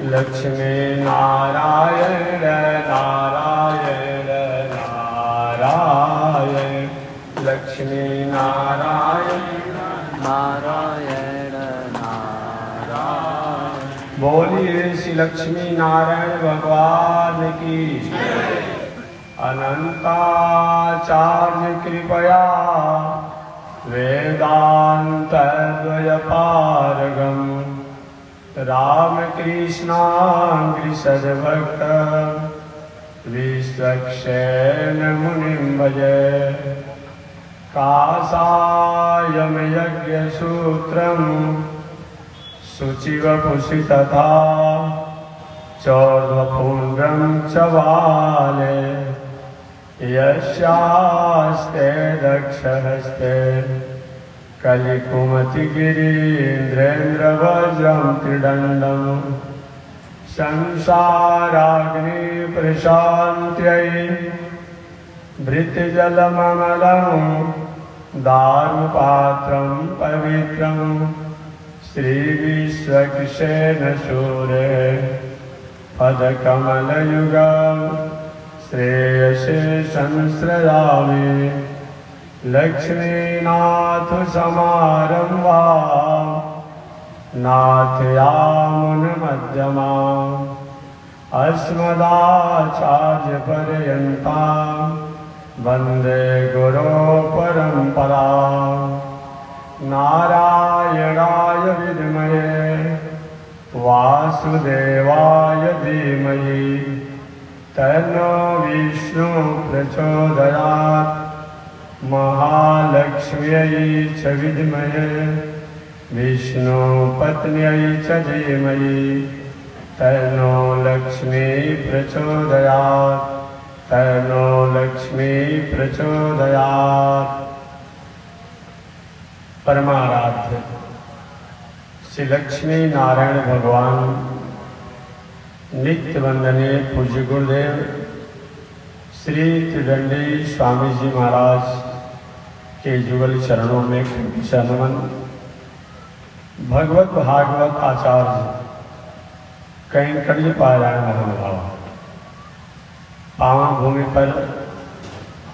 लक्ष्मी नारायण नारायण नारायण लक्ष्मी नारायण नारायण नारायण। बोलिए श्री लक्ष्मी नारायण भगवान की। अनंताचार्य कृपया वेदांत द्वयपारगम रामकृष्णांग्रि सद्भक्त विश्वक्षेण मुनिं भजे। कासायं यज्ञसूत्रं शुचिवपुषि तथा चौर्ध्वपुण्ड्रं च वाले यस्यास्ते दक्षहस्ते कलिकुमतिगिरीन्द्रेन्द्रवज्रं त्रिदण्डं संसाराग्निप्रशान्त्यै भृतजलममलं दारुपात्रं पवित्रं श्रीविश्वक्षेण सूरे पदकमलयुगं श्रेयसे संश्रयामि। लक्ष्मीनाथ समारंभा नाथयामुनमध्यमाम् अस्मदाचार्यपर्यन्तां वन्दे गुरुपरम्पराम्। नारायणाय विद्महे वासुदेवाय धीमहि तन्नो विष्णु प्रचोदयात्। महालक्ष्म्यै च विद्महे विष्णुपत्न्यै च धीमहि तन्नो लक्ष्मी प्रचोदयात्। तन्नो लक्ष्मी प्रचोदयात्। परमाराध्य श्री लक्ष्मी नारायण भगवान नित्य वंदनीय पूज्य गुरुदेव श्री त्रिदंडी स्वामी जी महाराज के जुगल चरणों में नमन। भगवत भागवत आचार्य कैंकर्य पारायण महानुभाव पावन भूमि पर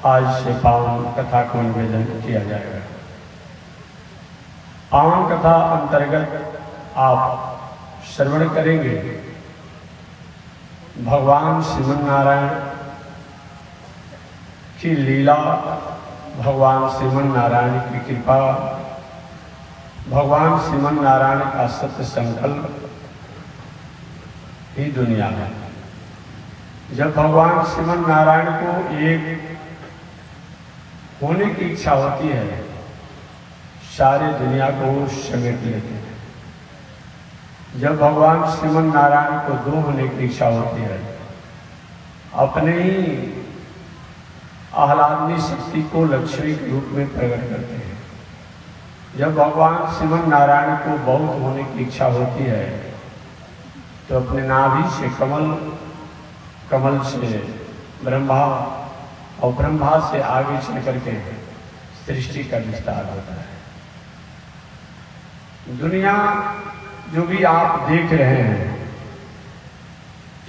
आज से पावन कथा को निवेदन किया जाएगा। पावन कथा अंतर्गत आप श्रवण करेंगे भगवान श्रीमन नारायण की लीला, भगवान श्रीमन नारायण की कृपा, भगवान श्रीमन नारायण का सत्य संकल्प ही दुनिया में। जब भगवान श्रीमन नारायण को एक होने की इच्छा होती है, सारी दुनिया को समेट लेते हैं। जब भगवान श्रीमन नारायण को दो होने की इच्छा होती है, अपने ही आह्लादनी शक्ति को लक्ष्मी के रूप में प्रकट करते हैं। जब भगवान श्रीमन नारायण को बहुत होने की इच्छा होती है, तो अपने नाभि से कमल, कमल से ब्रह्मा और ब्रह्मा से आगे चल करके सृष्टि का विस्तार होता है। दुनिया जो भी आप देख रहे हैं,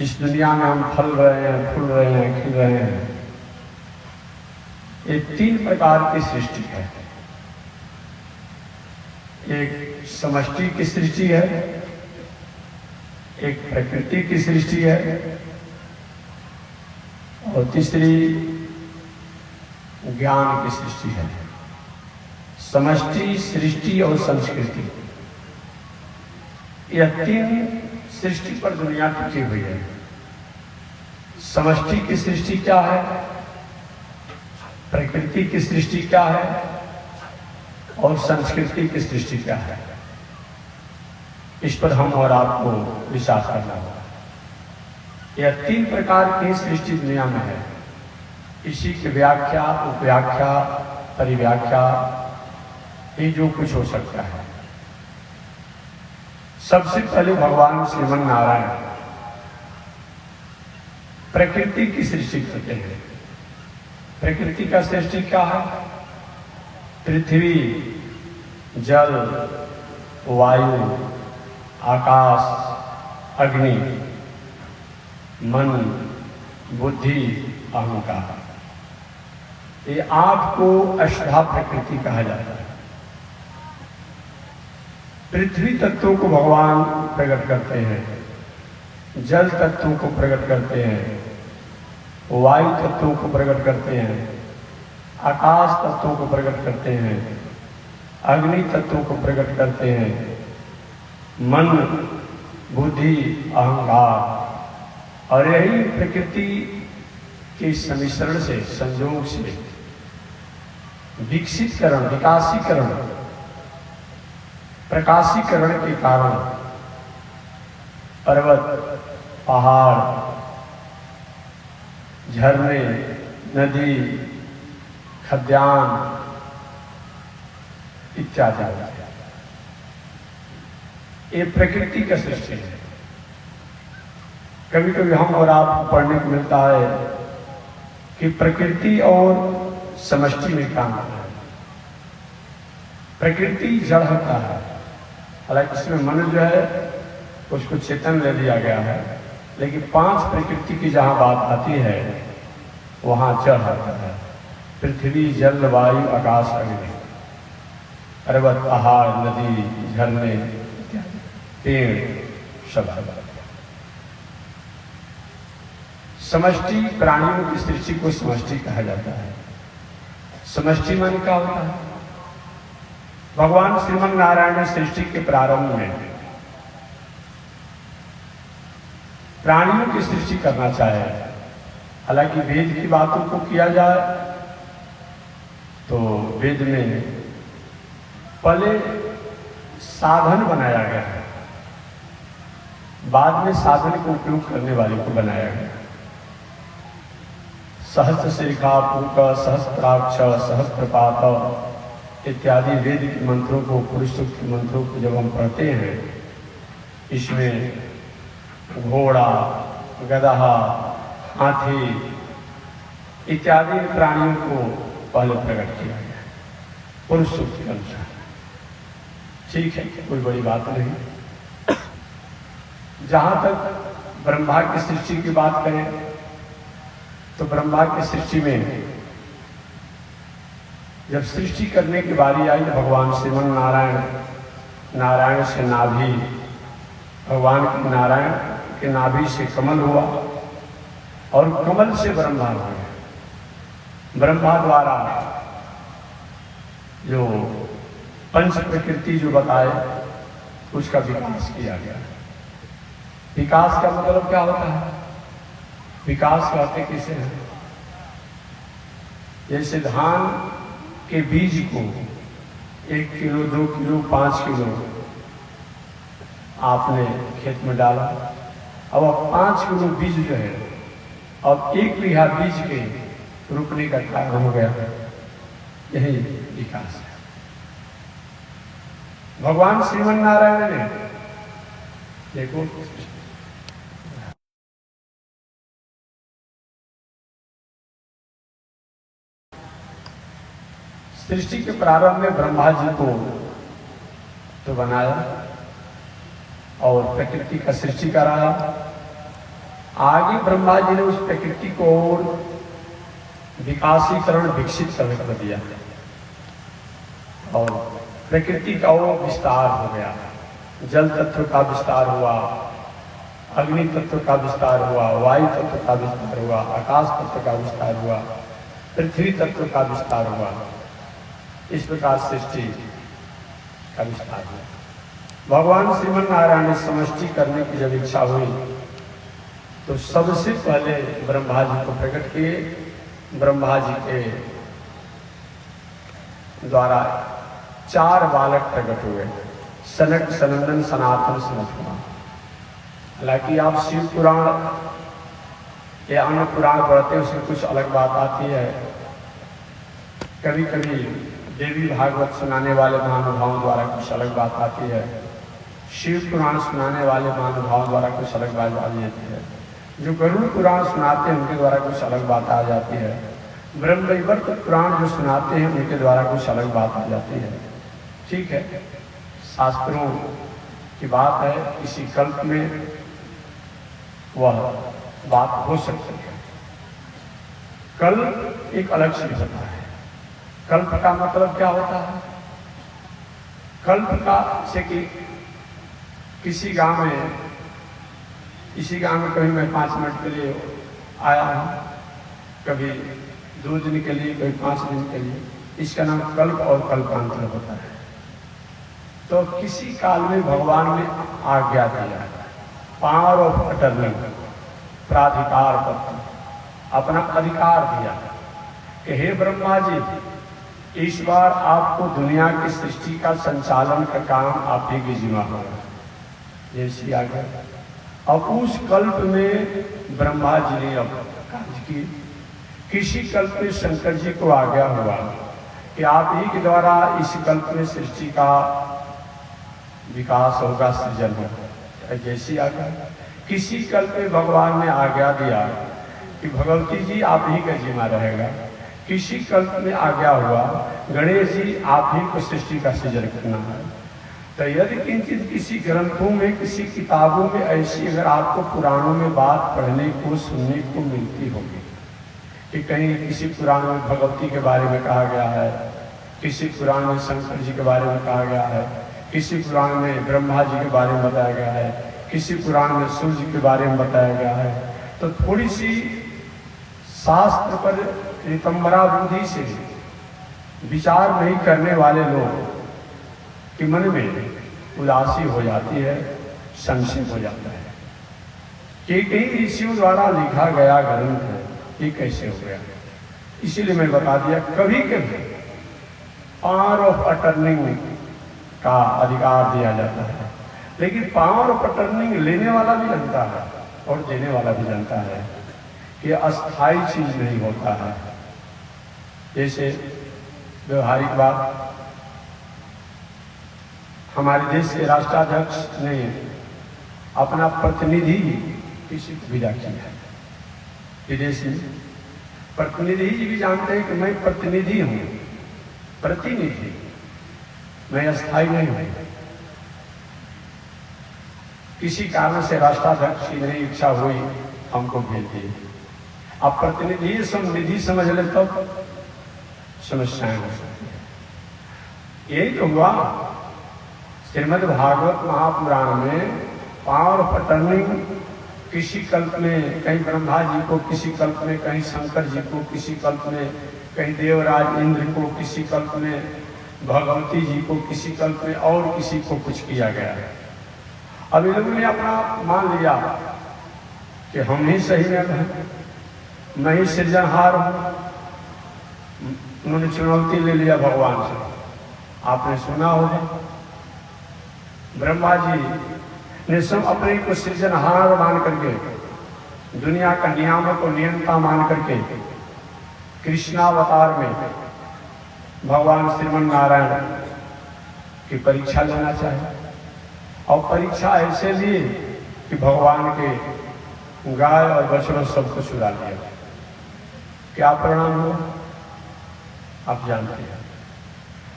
इस दुनिया में हम फल रहे हैं, फूल रहे हैं, खिल रहे हैं, ये तीन प्रकार की सृष्टि है। एक समष्टि की सृष्टि है, एक प्रकृति की सृष्टि है, और तीसरी ज्ञान की सृष्टि है। समष्टि, सृष्टि और संस्कृति, यह तीन सृष्टि पर दुनिया टिकी हुई है। समष्टि की सृष्टि क्या है, प्रकृति की सृष्टि क्या है, और संस्कृति की सृष्टि क्या है, इस पर हम और आपको विचार करना होगा। यह तीन प्रकार की सृष्टि दुनिया में है। इसी की व्याख्या, उपव्याख्या, परिव्याख्या, ये जो कुछ हो सकता है। सबसे पहले भगवान श्रीमन नारायण प्रकृति की सृष्टि करते हैं। प्रकृति का सृष्टि क्या है? पृथ्वी, जल, वायु, आकाश, अग्नि, मन, बुद्धि, अहंकार, ये आपको अष्टा प्रकृति कहा जाता है। पृथ्वी तत्वों को भगवान प्रकट करते हैं, जल तत्वों को प्रकट करते हैं, वायु तत्वों को प्रकट करते हैं, आकाश तत्वों को प्रकट करते हैं, अग्नि तत्वों को प्रकट करते हैं, मन, बुद्धि, अहंकार। और यही प्रकृति के सम्मिश्रण से, संयोग से विकसितकरण, विकासीकरण, प्रकाशीकरण के कारण पर्वत, पहाड़, झरने, नदी, खद्यान इत्यादि, ये प्रकृति का सृष्टि है। कभी कभी हम और आप पढ़ने को मिलता है कि प्रकृति और समष्टि में काम होता है। प्रकृति जड़ होता है, हालांकि इसमें मनुष्य जो है उसको चेतन ले लिया गया है, लेकिन 5 प्रकृति की जहाँ बात आती है वहाँ जड़ होता है। पृथ्वी, जल, वायु, आकाश, अग्नि, पर्वत, पहाड़, नदी, झरने, पेड़, सब। समष्टि प्राणियों की सृष्टि को समष्टि कहा जाता है। समष्टि माने क्या होता है? भगवान श्रीमन नारायण ने सृष्टि के प्रारंभ में प्राणियों की सृष्टि करना चाहे, हालांकि वेद की बातों को किया जाए तो वेद में पहले साधन बनाया गया है, बाद में साधन को उपयोग करने वाले को बनाया गया। सहस्त्र शिखा, पूक, सहस्त्राक्ष, सहस्त्रपात इत्यादि वेद के मंत्रों को, पुरुष सूक्त के मंत्रों को जब हम पढ़ते हैं, इसमें घोड़ा, गधा, हाथी इत्यादि प्राणियों को पहले प्रकट किया गया पुरुष सूक्त के अनुसार। ठीक है, कोई बड़ी बात नहीं। जहां तक ब्रह्मा की सृष्टि की बात करें तो ब्रह्मा की सृष्टि में जब सृष्टि करने की बारी आई, भगवान श्रीमन नारायण से नाभि, भगवान की नारायण के नाभि से कमल हुआ और कमल से ब्रह्मा हुआ। ब्रह्मा द्वारा जो पंच प्रकृति जो बताए उसका विकास किया गया। विकास का मतलब क्या होता है? विकास कहते किसे हैं? जैसे धान के बीज को 1 किलो, 2 किलो, 5 किलो आपने खेत में डाला, अब 5 किलो बीज जो है अब 1 बीघा बीज के रोपने का कारण हो गया। यही विकास है। भगवान श्रीमन नारायण ने देखो सृष्टि के प्रारंभ में ब्रह्मा जी को तो बनाया और प्रकृति का सृष्टि कराया। आगे ब्रह्मा जी ने उस प्रकृति को और विकासीकरण, विकसित करने कर दिया और प्रकृति का वो विस्तार हो गया। जल तत्व का विस्तार हुआ, अग्नि तत्व का विस्तार हुआ, वायु तत्व का विस्तार हुआ, आकाश तत्व का विस्तार हुआ, पृथ्वी तत्व का विस्तार हुआ। इस प्रकार सृष्टि का विस्तार हुआ। भगवान श्रीमन नारायण ने समष्टि करने की जब इच्छा हुई तो सबसे पहले ब्रह्मा जी को प्रकट किए। ब्रह्मा जी के द्वारा 4 बालक प्रकट हुए, सनक, सनंदन, सनातन, सनत। हालांकि आप शिव पुराण या अन्य पुराण पढ़ते हैं, उसमें कुछ अलग बात आती है। कभी कभी देवी भागवत सुनाने वाले महानुभावों द्वारा कुछ अलग बात आती है, शिव पुराण सुनाने वाले महानुभावों द्वारा कुछ अलग बात आ जाती है, जो गरुड़ पुराण सुनाते हैं उनके द्वारा कुछ अलग बात आ जाती है, ब्रह्मवैवर्त पुराण जो सुनाते हैं उनके द्वारा कुछ अलग बात आ जाती है। ठीक है, शास्त्रों की बात है। किसी कल्प में वह बात हो सकती है। कल एक अलग चीज होता है। कल्प का मतलब क्या होता है? कल्प का से कि किसी गांव में कभी मैं 5 मिनट के लिए आया हूँ, कभी 2 दिन के लिए, कभी 5 दिन के लिए, इसका नाम कल्प और कल्पांतर होता है। तो किसी काल में भगवान ने आज्ञा दिया, पावर ऑफ अटर्नी, प्राधिकार पत्र, अपना अधिकार दिया कि हे ब्रह्मा जी, इस बार आपको दुनिया की सृष्टि का संचालन का काम आप ही की जिम्मा होगा। जैसी आज्ञा। अब उस कल्प में ब्रह्मा जी ने अब कार्य की। किसी कल्प में शंकर जी को आज्ञा हुआ कि आप ही के द्वारा इस कल्प में सृष्टि का विकास होगा, सृजन होगा। जैसी आज्ञा। किसी कल्प में भगवान ने आज्ञा दिया कि भगवती जी आप ही का जिम्मा रहेगा। किसी कल्प में आज्ञा हुआ गणेश जी आप ही को सृष्टि का सृजन करना है। तो यदि किंचित किसी ग्रंथों में, किसी किताबों में ऐसी अगर आपको पुराणों में बात पढ़ने को, सुनने को मिलती होगी कि कहीं किसी पुराण में भगवती के बारे में कहा गया है, किसी पुराण में शंकर जी के बारे में कहा गया है, किसी पुराण में ब्रह्मा जी के बारे में बताया गया है, किसी पुराण में सूर्य के बारे में बताया गया है, तो थोड़ी सी शास्त्र पर रितंबरा बुद्धि से विचार नहीं करने वाले लोग कि मन में उदासी हो जाती है, संशय हो जाता है कि कई ऋषियों द्वारा लिखा गया ग्रंथ है, ये कैसे हो गया। इसीलिए मैं बता दिया, कभी कभी पावर ऑफ अटर्निंग का अधिकार दिया जाता है, लेकिन पावर ऑफ अटर्निंग लेने वाला भी जानता है और देने वाला भी जानता है कि अस्थाई चीज नहीं होता है। जैसे व्यवहारिक बात, हमारे देश के राष्ट्राध्यक्ष ने अपना प्रतिनिधि किसी को विदा किया है विदेश में। प्रतिनिधि जी भी जानते हैं कि मैं प्रतिनिधि हूं, प्रतिनिधि, मैं अस्थाई नहीं हूं। किसी कारण से राष्ट्राध्यक्ष की नहीं इच्छा हुई, हमको भेज दिए। अब प्रतिनिधि निधि समझ ले तो समस्याएं हो सकती है। यही तो हुआ श्रीमद् भागवत महापुराण में। पावर ऑफ अटर्निंग किसी कल्प में कहीं ब्रह्मा जी को, किसी कल्प में कहीं शंकर जी को, किसी कल्प में कहीं देवराज इंद्र को, किसी कल्प में भगवती जी को, किसी कल्प में और किसी को कुछ किया गया है। अब इन लोगों ने अपना मान लिया कि हम ही सही में हैं, मैं ही सृजनहार हूं। उन्होंने चुनौती ले लिया भगवान से। आपने सुना होगा ब्रह्मा जी ने सब अपने को सृजनहार मान करके, दुनिया का नियामक और नियंता मान करके कृष्णावतार में भगवान श्रीमन नारायण की परीक्षा लेना चाहे। और परीक्षा ऐसे लिए कि भगवान के गाय और बछड़ों सबको चुरा लिया। क्या परिणाम हुआ आप जानते हैं।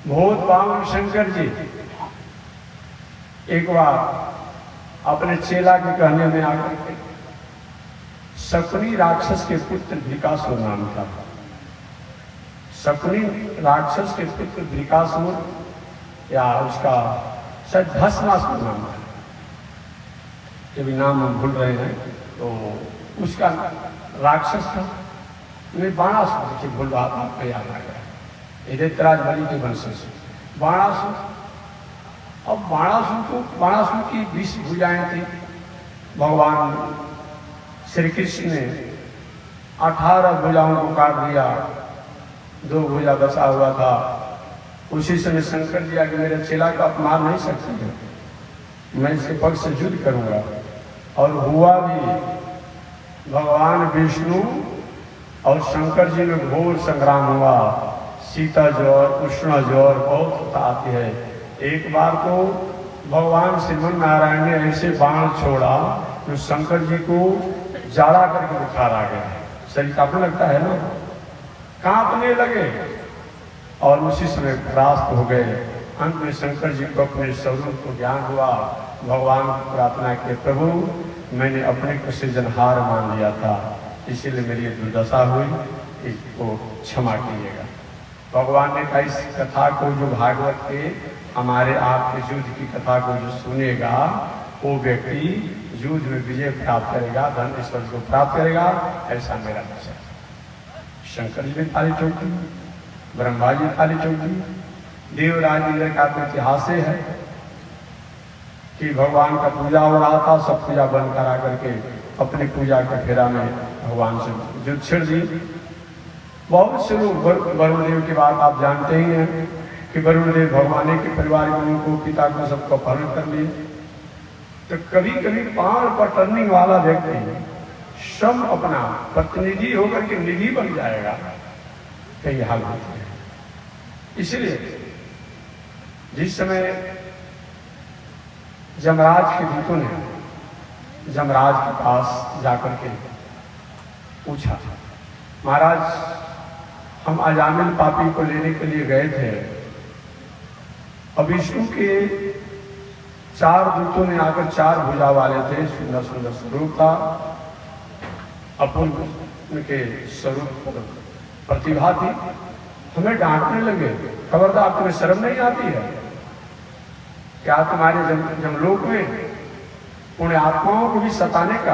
भूत वामन शंकर जी एक बार अपने चेला के कहने में आकर के, शकुनी राक्षस के पुत्र भृकासुर नाम था, शकुनी राक्षस के पुत्र भृकासुर या उसका शायद भस्मासुर नाम है, ये भी नाम हम भूल रहे हैं। तो उसका राक्षस था, मैं बाणासुर की भूल रहा था, याद आ गया, यदेतराज बलि के वंश से बाणासुर। अब बाणासुर की 20 भुजाएं थी। भगवान श्री कृष्ण ने 18 भुजाओं को काट दिया, 2 भुजा बचा हुआ था। उसी समय शंकर जी आगे मेरे चेला का अपमान नहीं सकते हैं, मैं इसके पक्ष से युद्ध करूंगा। और हुआ भी। भगवान विष्णु और शंकर जी में घोर संग्राम हुआ। सीता ज्वर, उष्ण ज्वर बहुत आती है। एक बार तो भगवान श्रीमन नारायण ने ऐसे बाण छोड़ा तो शंकर जी को जाड़ा करके बुखार आ गया, शरीर कांपने लगता है ना, कांपने लगे और उसी समय परास्त हो गए। अंत में शंकर जी को अपने स्वरूप को ज्ञान हुआ। भगवान को प्रार्थना किए, प्रभु मैंने अपने को सृजनहार मान लिया था, इसीलिए मेरी ये दुर्दशा हुई, इसको क्षमा कीजिएगा। भगवान ने कहा इस कथा को जो भागवत के हमारे आपके युद्ध की कथा को जो सुनेगा वो व्यक्ति युद्ध में विजय प्राप्त करेगा, धन ईश्वर को प्राप्त करेगा, ऐसा मेरा विषय। शंकर जी ने ताली ठोक दी, ब्रह्मा जी ताली ठोक दी, देवराज इंद्र का तो इतिहास है कि भगवान का पूजा हो रहा था, सब पूजा बंद करा करके अपनी पूजा के फेरा में भगवान से युद्ध छिड़ दी। बहुत से लोग वरुण देव की बात आप जानते ही हैं कि वरुण देव भगवान के परिवार को, पिता को, सबको अपहरण कर लिए। तो कभी कभी पांव पर टर्निंग वाला व्यक्ति स्वयं अपना प्रतिनिधि होकर के निधि बन जाएगा, कई हाल होते हैं। इसलिए जिस समय जमराज के दूतों ने जमराज के पास जाकर के पूछा, महाराज हम अजामिल पापी को लेने के लिए गए थे, अब विष्णु के 4 दूतों ने आकर 4 भुजा वाले थे, सुंदर सुंदर स्वरूप था, अपूर्व के स्वरूप प्रतिभा थी, हमें डांटने लगे, खबरदार तुम्हें शर्म नहीं आती है क्या तुम्हारे जमलोक में पुण्य आत्माओं को भी सताने का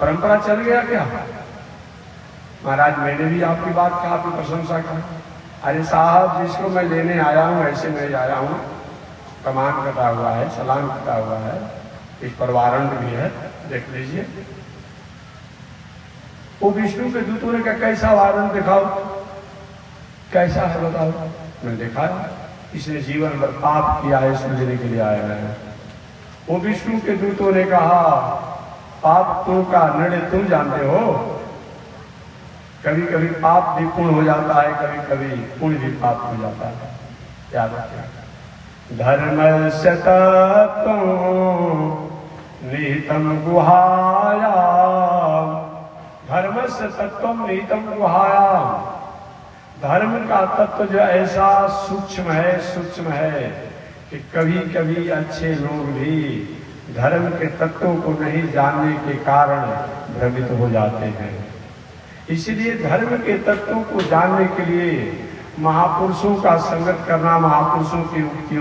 परंपरा चल गया क्या? महाराज मैंने भी आपकी बात का आपकी प्रशंसा की। अरे साहब जिसको मैं लेने आया हूँ ऐसे नहीं आया हूँ, कमान कटा हुआ है, सलाम कटा हुआ है, इस पर वारंट भी है, देख लीजिए। वो विष्णु के दूतों ने कहा कैसा वारंट दिखाओ, कैसा है बताओ। मैंने देखा इसने जीवन भर पाप किया है, इसको लेने के लिए आया है। वो विष्णु के दूतों ने कहा पाप तो का निर्णय तुम जानते हो, कभी कभी पाप भी पुण्य हो जाता है, कभी कभी पुण्य भी पाप हो जाता है। याद रखिए, धर्म से निहितम गुहाया, धर्म से तत्व निहितम गुहाया। धर्म का तत्व जो ऐसा सूक्ष्म है कि कभी कभी अच्छे लोग भी धर्म के तत्वों को नहीं जानने के कारण भ्रमित हो जाते हैं। इसलिए धर्म के तत्वों को जानने के लिए महापुरुषों का संगत करना, महापुरुषों की उक्तियों